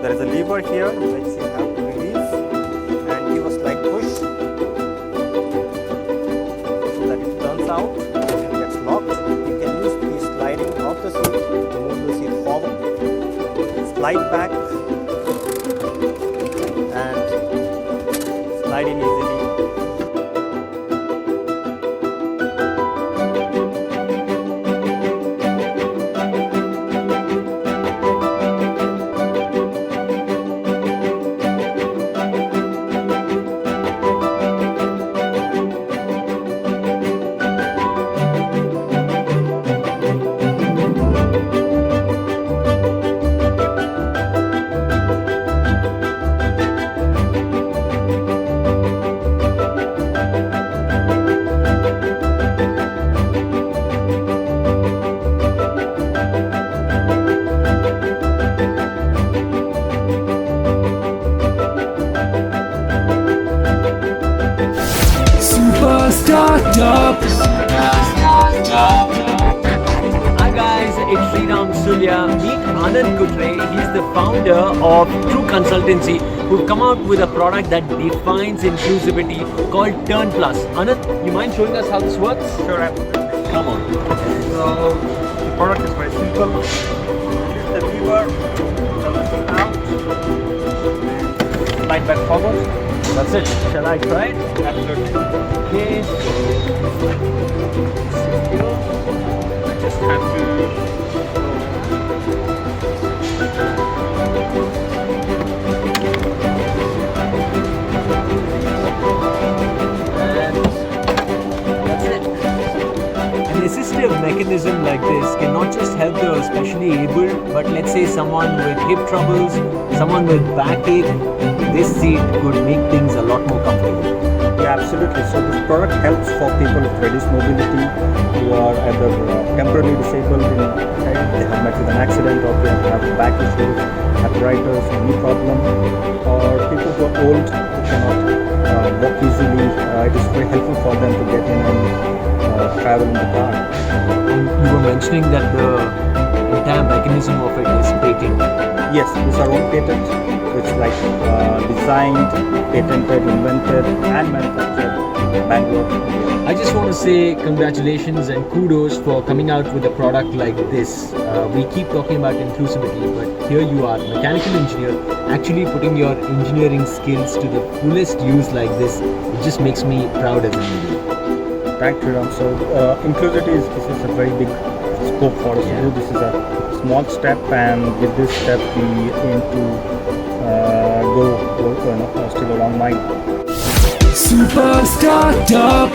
there is a lever here which you have to release and give a slight push so that it turns out and it gets locked. You can use the sliding of the seat to move the seat forward, slide back and slide in easily. Hi guys, it's Sriram Surya. Meet Anand Kutre. He's the founder of True Consultancy, who've come out with a product that defines inclusivity called TurnPlus. Anand, you mind showing us how this works? Sure, absolutely. Come on. So the product is very simple. Use the lever, turn the seat out, and slide back forward. That's it. Shall I try it? Absolutely. Okay, so I just have to an assistive mechanism like this can not just help the specially abled, but let's say someone with hip troubles, someone with backache, this seat could make things a lot more comfortable. Yeah, absolutely. So this product helps for people with reduced mobility who are either temporarily disabled, they have met with an accident, or they have back issues, arthritis, knee problem, or people who are old who cannot walk easily. It is very helpful for them to get in and travel in the car. And you were mentioning that the entire mechanism of it is patent. Yes, these are own patent. So it's like designed, patented, invented, and manufactured in Bangalore, India. I just want to say congratulations and kudos for coming out with a product like this. We keep talking about inclusivity, but here you are, mechanical engineer, actually putting your engineering skills to the fullest use like this. It just makes me proud as an Indian. Thank you, Ram. So inclusivity this is a very big scope for us to do. This is a small step, and with this step we aim to go still a long mile. Super Startup.